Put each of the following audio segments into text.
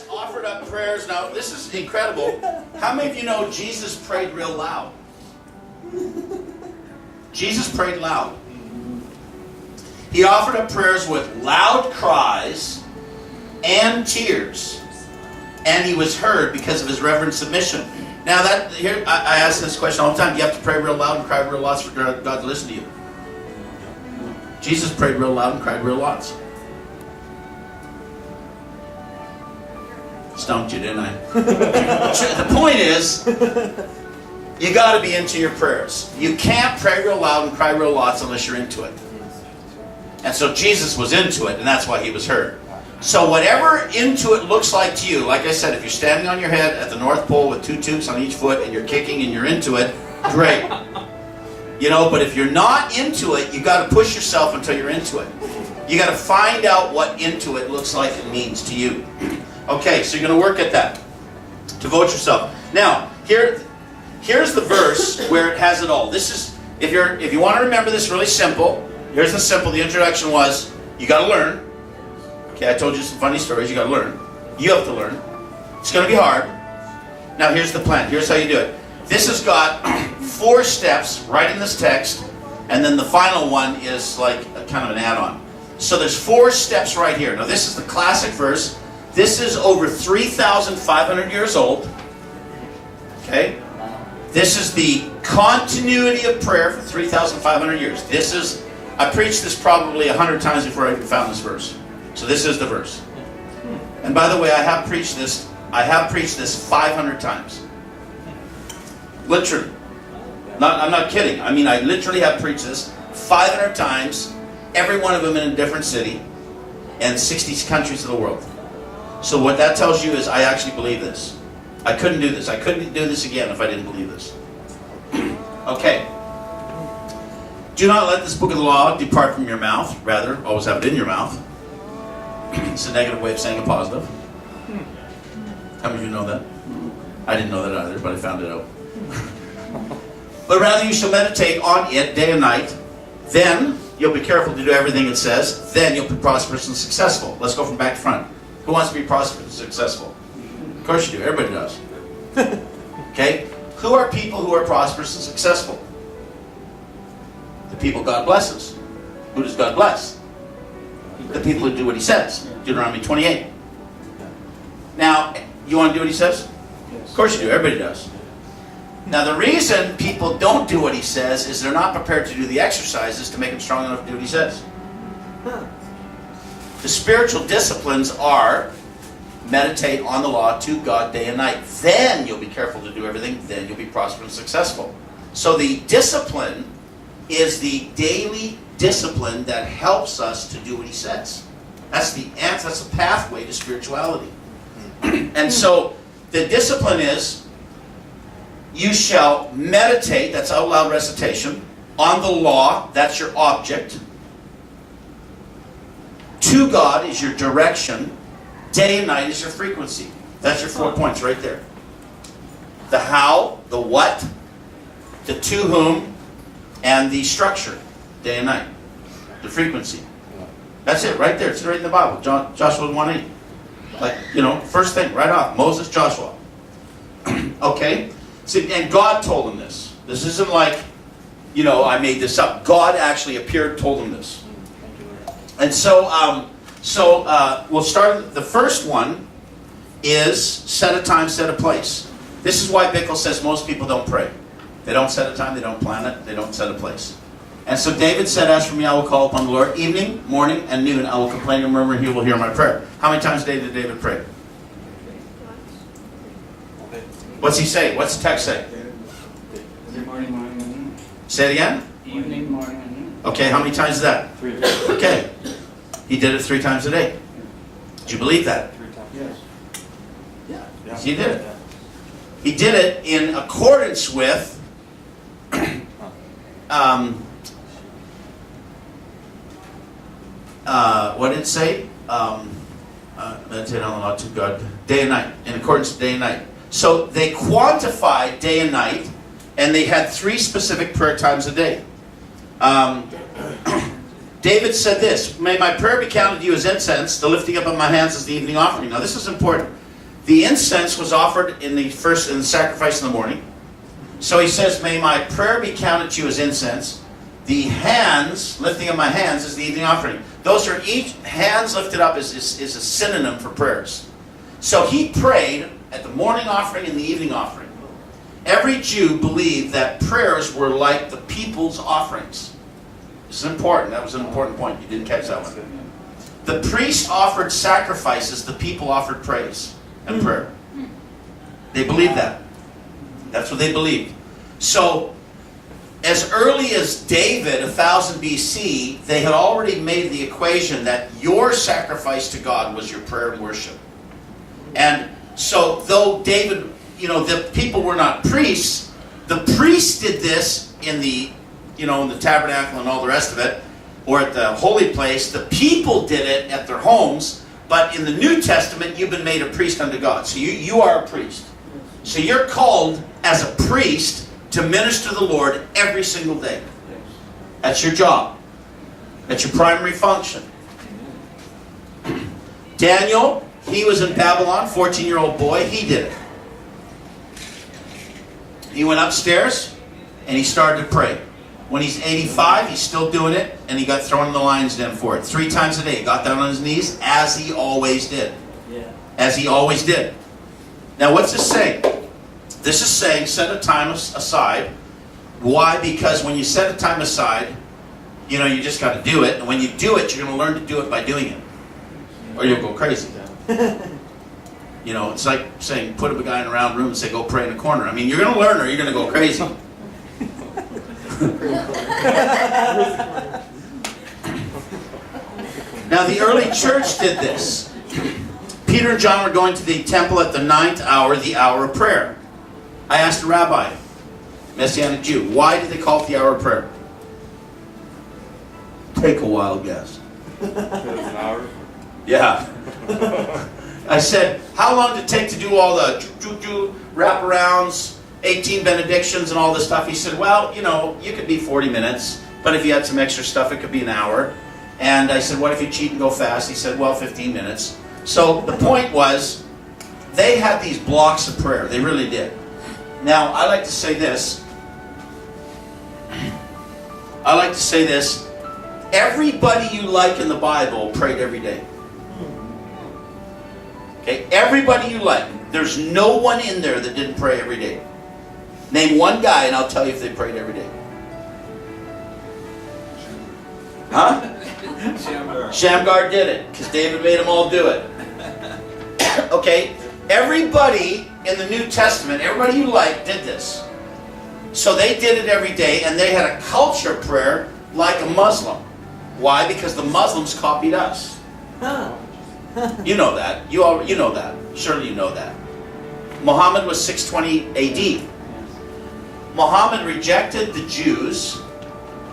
Jesus offered up prayers. Now, this is incredible. How many of you know Jesus prayed real loud? Jesus prayed loud. He offered up prayers with loud cries and tears. And he was heard because of his reverent submission. Now, I ask this question all the time. Do you have to pray real loud and cry real lots for God to listen to you? Jesus prayed real loud and cried real lots. Stumped you, didn't I? The point is, you got to be into your prayers. You can't pray real loud and cry real lots unless you're into it. And so Jesus was into it, and that's why he was heard. So whatever into it looks like to you, like I said, if you're standing on your head at the North Pole with 2 tubes on each foot and you're kicking and you're into it, great. But if you're not into it, you got to push yourself until you're into it. You got to find out what into it looks like and means to you. Okay, so you're going to work at that. Devote yourself. Now, here's the verse where it has it all. This is, if you want to remember this really simple, here's the introduction was, you got to learn. Okay, I told you some funny stories, you got to learn. You have to learn. It's going to be hard. Now here's the plan. Here's how you do it. This has got 4 steps right in this text, and then the final one is like a kind of an add-on. So there's 4 steps right here. Now this is the classic verse. This is over 3,500 years old. Okay? This is the continuity of prayer for 3,500 years. I preached this probably 100 times before I even found this verse. So this is the verse. And by the way, I have preached this 500 times. Literally. I'm not kidding. I mean, I literally have preached this 500 times, every one of them in a different city, and 60 countries of the world. So what that tells you is I actually believe this. I couldn't do this. I couldn't do this again if I didn't believe this. Okay. Do not let this book of the law depart from your mouth. Rather, always have it in your mouth. It's a negative way of saying a positive. How many of you know that? I didn't know that either, but I found it out. But rather you shall meditate on it day and night. Then you'll be careful to do everything it says. Then you'll be prosperous and successful. Let's go from back to front. Who wants to be prosperous and successful? Of course you do. Everybody does. Okay? Who are people who are prosperous and successful? The people God blesses. Who does God bless? The people who do what he says. Deuteronomy 28. Now, you want to do what he says? Of course you do. Everybody does. Now, the reason people don't do what he says is they're not prepared to do the exercises to make them strong enough to do what he says. The spiritual disciplines are meditate on the law to God day and night. Then you'll be careful to do everything. Then you'll be prosperous and successful. So the discipline is the daily discipline that helps us to do what he says. That's the pathway to spirituality. And so the discipline is you shall meditate, that's out loud recitation, on the law, that's your object. To God is your direction. Day and night is your frequency. That's your 4 points right there. The how, the what, the to whom, and the structure. Day and night. The frequency. That's it right there. It's right in the Bible. Joshua 1:8. Like, first thing, right off. Moses, Joshua. Okay? See, and God told him this. This isn't like, I made this up. God actually appeared, told him this. And so we'll start. The first one is set a time, set a place. This is why Bickle says most people don't pray. They don't set a time, they don't plan it, they don't set a place. And so David said, as for me, I will call upon the Lord. Evening, morning, and noon, I will complain and murmur, and he will hear my prayer. How many times a day did David pray? What's he say? What's the text say? Morning, morning, and noon. Say it again? Evening, morning, and noon. Okay, how many times is that? 3. Okay. He did it 3 times a day. Do you believe that? 3 times. Yes. Yeah. He did it. He did it in accordance with what did it say? Meditate on the law to God day and night, in accordance with day and night. So they quantified day and night, and they had 3 specific prayer times a day. David said this, may my prayer be counted to you as incense, the lifting up of my hands as the evening offering. Now this is important. The incense was offered in the sacrifice in the morning. So he says, may my prayer be counted to you as incense. The hands, lifting of my hands, is the evening offering. Those are each, hands lifted up is a synonym for prayers. So he prayed at the morning offering and the evening offering. Every Jew believed that prayers were like the people's offerings. This is important. That was an important point. You didn't catch that one. The priest offered sacrifices. The people offered praise and prayer. They believed that. That's what they believed. So, as early as David, 1000 BC, they had already made the equation that your sacrifice to God was your prayer and worship. And so, though David, the people were not priests, the priests did this in the tabernacle and all the rest of it, or at the holy place. The people did it at their homes, but in the New Testament, you've been made a priest unto God. So you are a priest. So you're called as a priest to minister to the Lord every single day. That's your job. That's your primary function. Daniel, he was in Babylon, 14-year-old boy, he did it. He went upstairs and he started to pray. When he's 85, he's still doing it, and he got thrown in the lion's den for it. 3 times a day, he got down on his knees, as he always did. Yeah. As he always did. Now, what's this saying? This is saying, set a time aside. Why? Because when you set a time aside, you just got to do it. And when you do it, you're going to learn to do it by doing it. Or you'll go crazy. It's like saying, put a guy in a round room and say, go pray in a corner. I mean, you're going to learn or you're going to go crazy. Now, the early church did this. Peter and John were going to the temple at the 9th hour, the hour of prayer. I asked a rabbi, Messianic Jew, why did they call it the hour of prayer? Take a wild guess. An hour? Yeah. I said, how long did it take to do all the wraparounds, 18 benedictions and all this stuff? He said, well, you could be 40 minutes, but if you had some extra stuff, it could be an hour. And I said, what if you cheat and go fast? He said, well, 15 minutes. So the point was, they had these blocks of prayer. They really did. Now, I like to say this. Everybody you like in the Bible prayed every day. Okay, everybody you like. There's no one in there that didn't pray every day. Name one guy and I'll tell you if they prayed every day. Huh? Shamgar did it because David made them all do it. Okay, everybody in the New Testament, everybody you like did this. So they did it every day, and they had a culture prayer like a Muslim. Why? Because the Muslims copied us. You know that. You know that. Surely you know that. Muhammad was 620 AD. Muhammad rejected the Jews,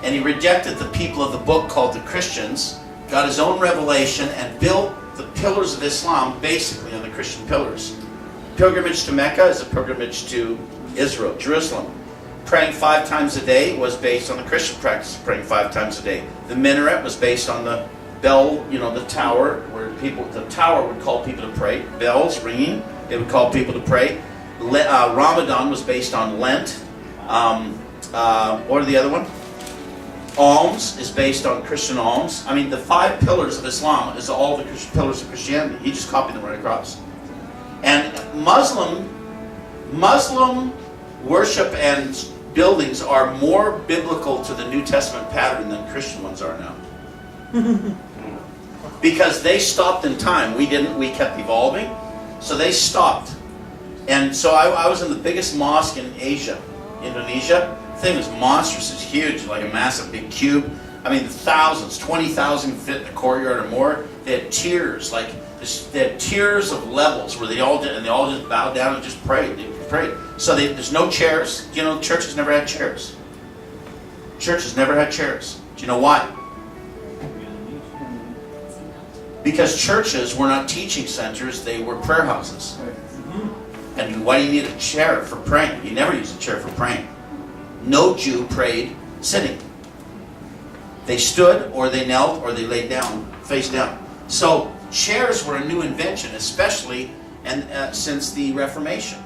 and he rejected the people of the book called the Christians, got his own revelation, and built the pillars of Islam basically on the Christian pillars. Pilgrimage to Mecca is a pilgrimage to Israel, Jerusalem. Praying 5 times a day was based on the Christian practice of praying 5 times a day. The minaret was based on the bell, the tower, where the tower would call people to pray. Bells ringing, it would call people to pray. Ramadan was based on Lent. What are the other one? Alms is based on Christian alms. I mean, the 5 pillars of Islam is all the pillars of Christianity. He just copied them right across. And Muslim worship and buildings are more biblical to the New Testament pattern than Christian ones are now. Because they stopped in time. We didn't. We kept evolving. So they stopped. And so I was in the biggest mosque in Asia, Indonesia. The thing was monstrous. It's huge, like a massive big cube. I mean, thousands, 20,000 fit in the courtyard or more. They had tiers, they had tiers of levels where they all did, and they all just bowed down and just prayed. They prayed. So there's no chairs. Churches never had chairs. Churches never had chairs. Do you know why? Because churches were not teaching centers, they were prayer houses. And why do you need a chair for praying? You never use a chair for praying. No Jew prayed sitting. They stood, or they knelt, or they laid down, face down. So chairs were a new invention, especially, and since the Reformation.